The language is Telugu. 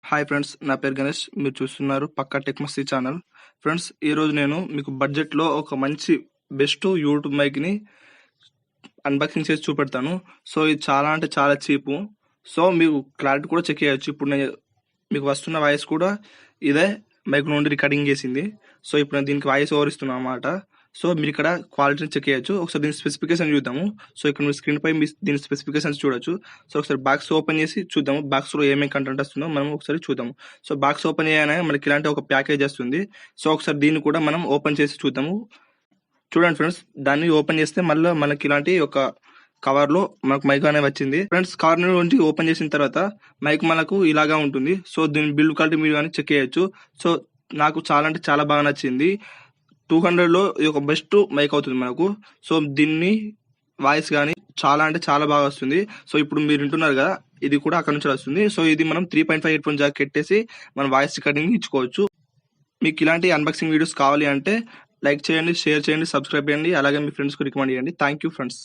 హాయ్ ఫ్రెండ్స్, నా పేరు గణేష్. మీరు చూస్తున్నారు పక్కా టెక్ మస్తీ ఛానల్. ఫ్రెండ్స్, ఈరోజు నేను మీకు బడ్జెట్లో ఒక మంచి బెస్ట్ యూట్యూబ్ మైక్ని అన్బాక్సింగ్ చేసి చూపెడతాను. సో ఇది చాలా అంటే చాలా చీపు. సో మీకు క్లారిటీ కూడా చెక్ చేయొచ్చు. ఇప్పుడు నేను మీకు వస్తున్న వాయిస్ కూడా ఇదే మైక్ నుండి రికార్డింగ్ చేసింది. సో ఇప్పుడు నేను దీనికి వాయిస్ ఓవర్ ఇస్తున్నాను అన్నమాట. సో మీరు ఇక్కడ క్వాలిటీని చెక్ చేయొచ్చు. ఒకసారి దీని స్పెసిఫికేషన్ చూద్దాము. సో ఇక్కడ మీరు స్క్రీన్ పై దీని స్పెసిఫికేషన్స్ చూడొచ్చు. సో ఒకసారి బాక్స్ ఓపెన్ చేసి చూద్దాము. బాక్స్ లో ఏమేమి కంటెంట్ వస్తుందో మనం ఒకసారి చూద్దాము. సో బాక్స్ ఓపెన్ చేయగానే మనకి ఇలాంటి ఒక ప్యాకేజ్ వస్తుంది. సో ఒకసారి దీన్ని కూడా మనం ఓపెన్ చేసి చూద్దాము. చూడండి ఫ్రెండ్స్, దాన్ని ఓపెన్ చేస్తే మళ్ళీ మనకి ఇలాంటి ఒక కవర్ లో మనకు మైక్ అనేది వచ్చింది. ఫ్రెండ్స్, కవర్ నుంచి ఓపెన్ చేసిన తర్వాత మైక్ మనకు ఇలాగా ఉంటుంది. సో దీని బిల్డ్ క్వాలిటీ మీరు కానీ చెక్ చేయొచ్చు. సో నాకు చాలా అంటే చాలా బాగా నచ్చింది. 200లో ఇది ఒక బెస్ట్ మైక్ అవుతుంది మనకు. సో దీన్ని వాయిస్ కానీ చాలా అంటే చాలా బాగా వస్తుంది. సో ఇప్పుడు మీరు వింటున్నారు కదా, ఇది కూడా అక్కడ నుంచి వస్తుంది. సో ఇది మనం 3.5 హెడ్ ఫోన్ జాక్ పెట్టేసి మనం వాయిస్ రికార్డింగ్ ఇచ్చుకోవచ్చు. మీకు ఇలాంటి అన్బాక్సింగ్ వీడియోస్ కావాలి అంటే లైక్ చేయండి, షేర్ చేయండి, సబ్స్క్రైబ్ చేయండి, అలాగే మీ ఫ్రెండ్స్కి రికమెండ్ చేయండి. Thank you friends.